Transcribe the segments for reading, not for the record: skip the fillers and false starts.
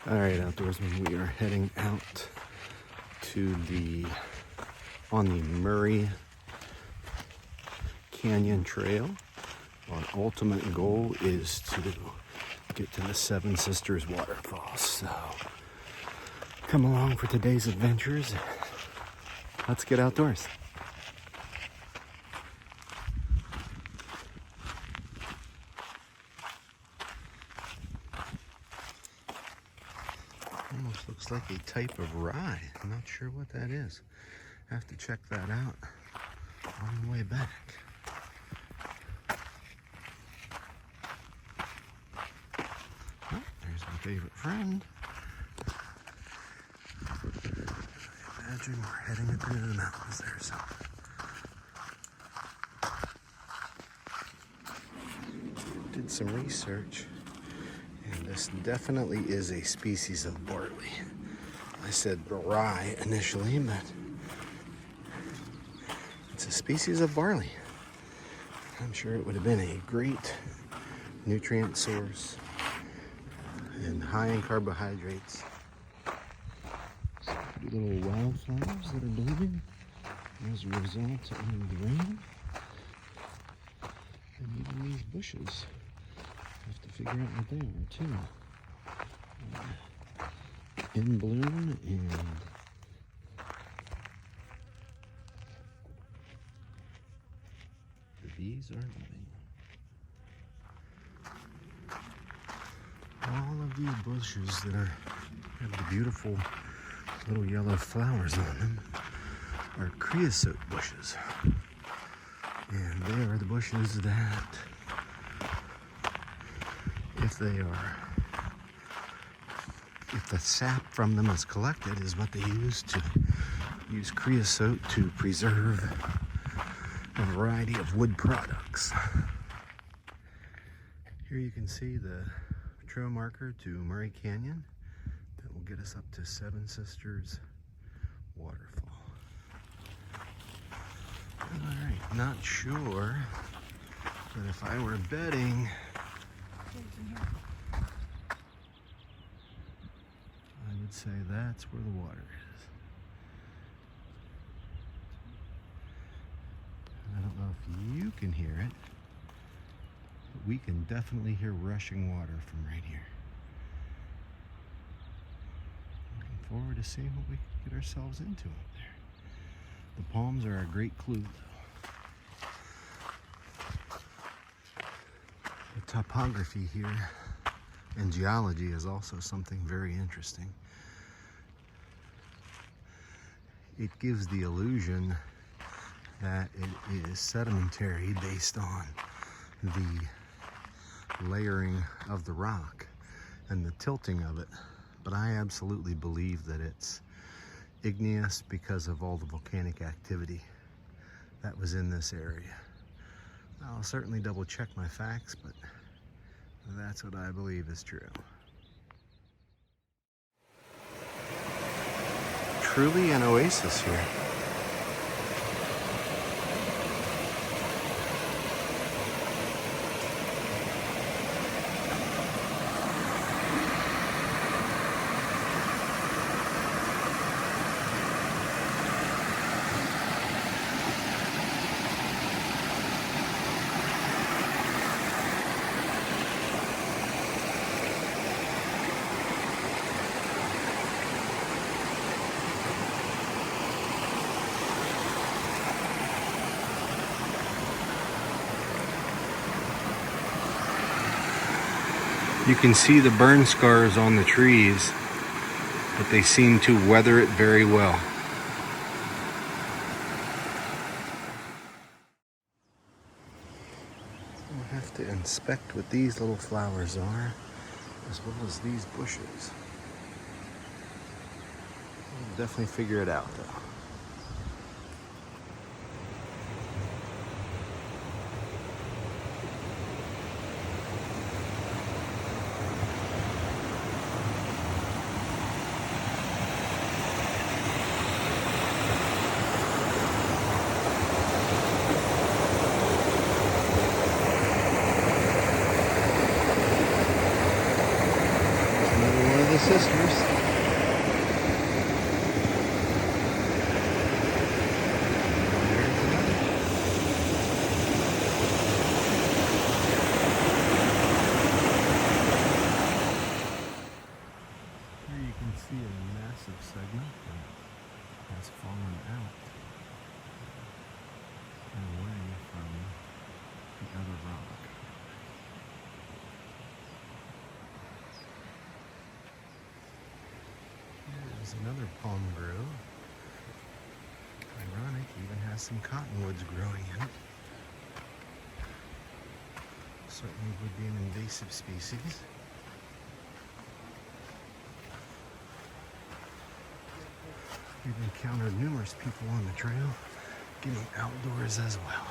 All right, outdoorsmen, we are heading out to on the Murray Canyon Trail. Our ultimate goal is to get to the Seven Sisters waterfalls. So come along for today's adventures. Let's get outdoors. Almost looks like a type of rye. I'm not sure what that is. I have to check that out on the way back. Oh, there's my favorite friend. I imagine we're heading up into the mountains there, so. Did some research, and this definitely is a species of barley. I said rye initially, but it's a species of barley. I'm sure it would have been a great nutrient source and high in carbohydrates. Some little wildflowers that are blooming as a result of the rain. And even these bushes, I have to figure out what they are too. In bloom, and the bees are living. All of these bushes that have the beautiful little yellow flowers on them are creosote bushes. And they are the bushes that, if the sap from them is collected, is what they use creosote to preserve a variety of wood products. Here you can see the trail marker to Murray Canyon that will get us up to Seven Sisters waterfall. Alright, not sure, but if I were betting, I would say that's where the water is. I don't know if you can hear it, but we can definitely hear rushing water from right here. Looking forward to seeing what we can get ourselves into up there. The palms are a great clue, though. The topography here and geology is also something very interesting. It gives the illusion that it is sedimentary based on the layering of the rock and the tilting of it, but I absolutely believe that it's igneous because of all the volcanic activity that was in this area. I'll certainly double check my facts, but that's what I believe is true. Truly an oasis here. You can see the burn scars on the trees, but they seem to weather it very well. We'll have to inspect what these little flowers are, as well as these bushes. We'll definitely figure it out, though. sisters. Here you can see a massive segment that has fallen out and away from the other rock. Here's another palm grove. Ironic, even has some cottonwoods growing in it. Certainly would be an invasive species. We've encountered numerous people on the trail getting outdoors as well.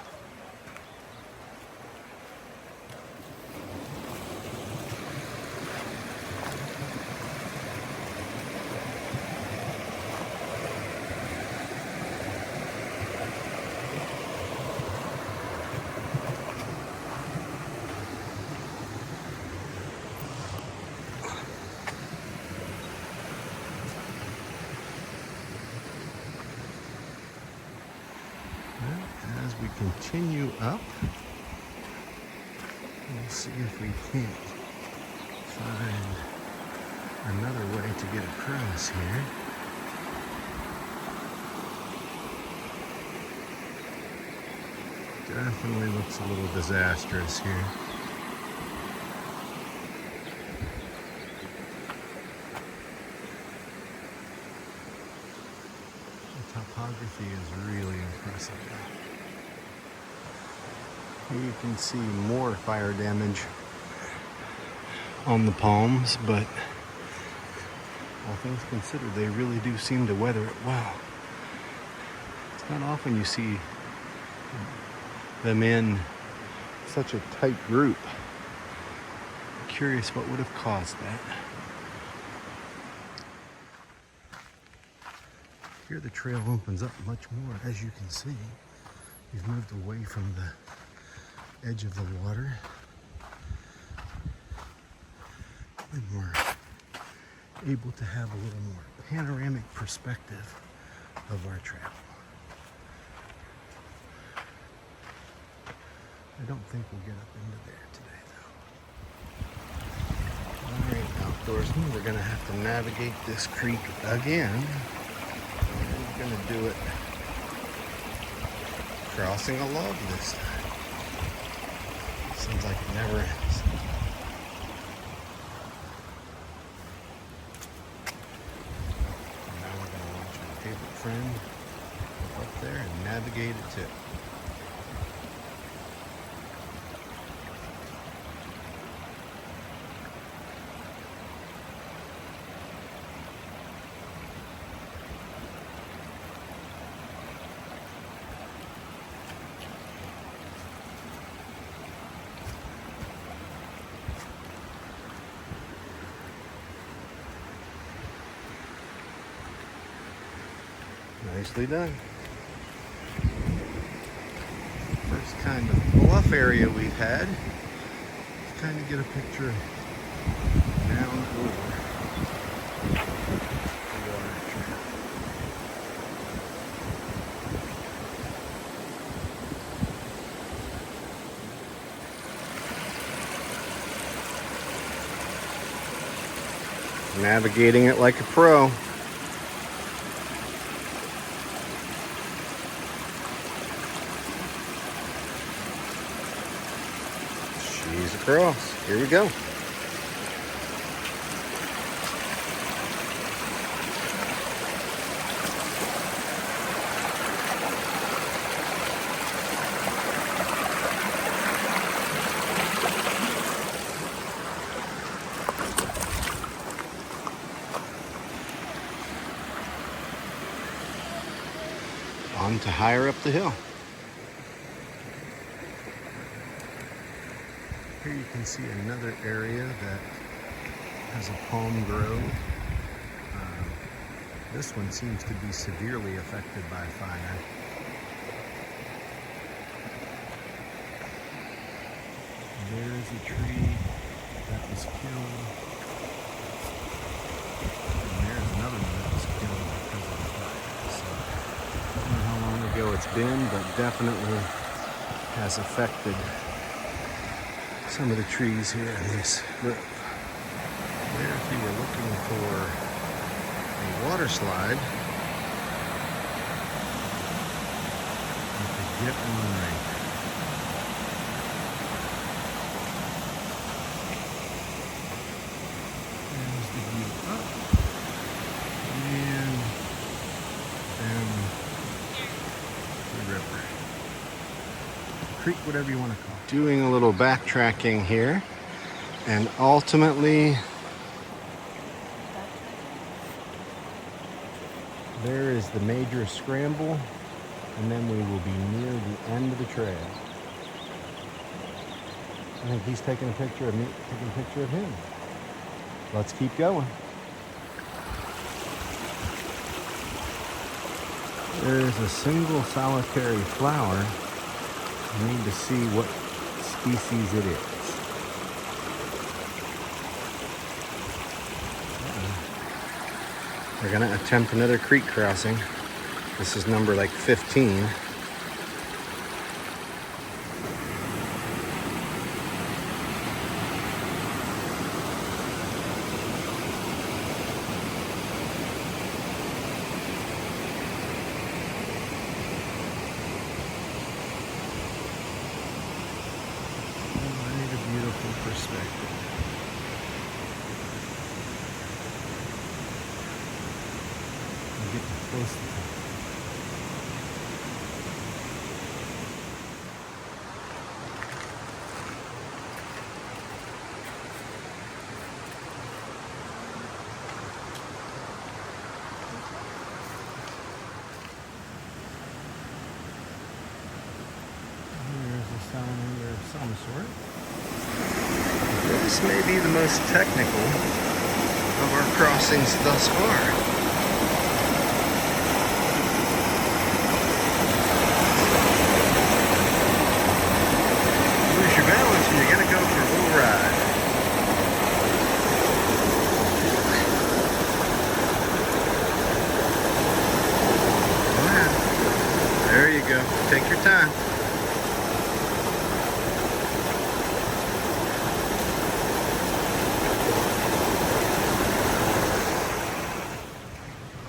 As we continue up, we'll see if we can't find another way to get across here. Definitely looks a little disastrous here. The topography is really impressive. Here you can see more fire damage on the palms, but all things considered, they really do seem to weather it well. It's not often you see them in such a tight group. I'm curious what would have caused that. Here the trail opens up much more, as you can see. We've moved away from the edge of the water, and we're able to have a little more panoramic perspective of our travel. I don't think we'll get up into there today, though. Alright, outdoorsmen, we're going to have to navigate this creek again. We're going to do it crossing a log this time. Seems like it never ends. And now we're going to watch my favorite friend up there and navigate it too. Nicely done. First kind of bluff area we've had. Let's kind of get a picture down over the water trail. Navigating it like a pro. She's across. Here we go. On to higher up the hill. Here you can see another area that has a palm grove. This one seems to be severely affected by fire. There's a tree that was killed. it's been, but definitely has affected some of the trees here in this group. Where if you were looking for a water slide, you could get one right. There's the view up and down the river. Creek, whatever you want to call it. Doing a little backtracking here, and ultimately there is the major scramble, and then we will be near the end of the trail. I think he's taking a picture of me, taking a picture of him. Let's keep going. There's a single solitary flower. I need to see what species it is. We're gonna attempt another creek crossing. This is number like 15. Perspective. I'm getting close to that. There's a salamander of some sort. This may be the most technical of our crossings thus far. Lose your balance and you're gonna go for a little ride. Wow. There you go. Take your time.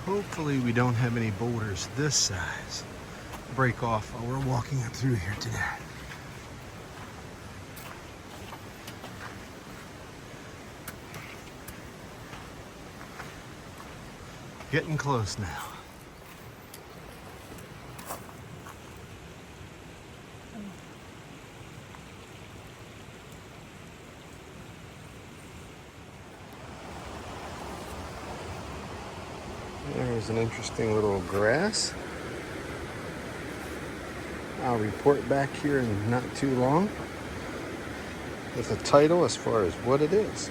Hopefully we don't have any boulders this size break off while we're walking through here today. Getting close now. There's an interesting little grass. I'll report back here in not too long with a title as far as what it is.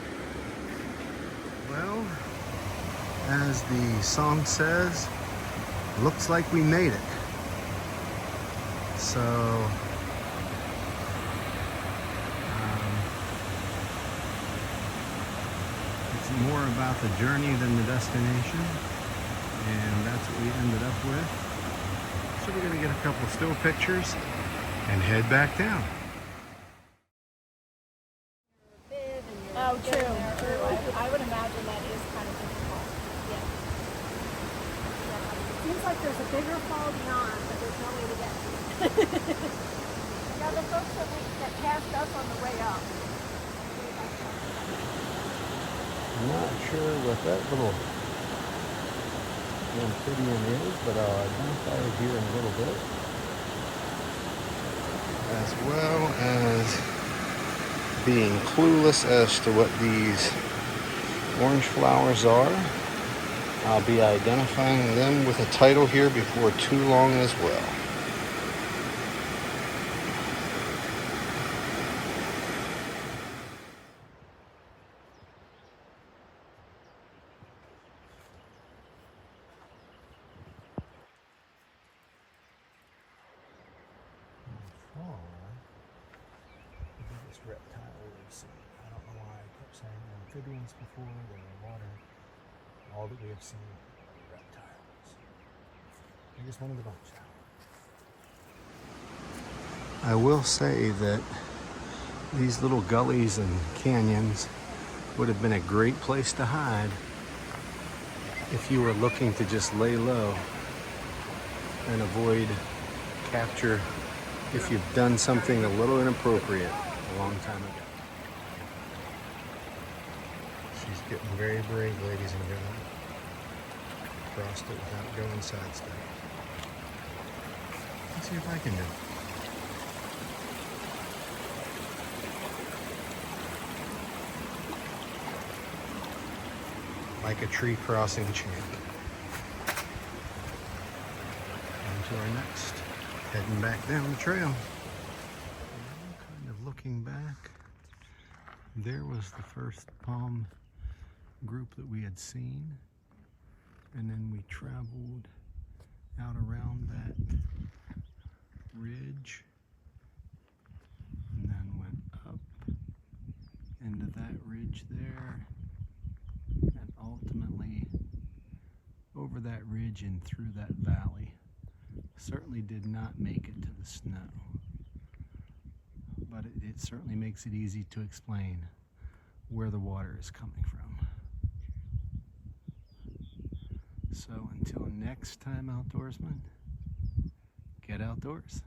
Well, as the song says, looks like we made it. So, it's more about the journey than the destination. And that's what we ended up with. So we're gonna get a couple still pictures and head back down. Oh, true. I would imagine that is kind of difficult. Yeah. It seems like there's a bigger fall beyond, but there's no way to get to it. Now the folks that passed us on the way up. I'm not sure what that little amphibian is, but I'll identify it here in a little bit. As well as being clueless as to what these orange flowers are, I'll be identifying them with a title here before too long as well. Reptile we've seen. I don't know why I kept saying amphibians before. They were water. All that we have seen are reptiles. Biggest one of the bunch now. I will say that these little gullies and canyons would have been a great place to hide if you were looking to just lay low and avoid capture if you've done something a little inappropriate a long time ago. She's getting very brave, ladies and gentlemen. Crossed it without going sidestep. Let's see if I can do it. Like a tree crossing champ. On to our next. Heading back down the trail. Kind of looking back, there was the first palm group that we had seen, and then we traveled out around that ridge and then went up into that ridge there and ultimately over that ridge and through that valley. Certainly did not make it to the snow, but it certainly makes it easy to explain where the water is coming from. So until next time, outdoorsmen, get outdoors.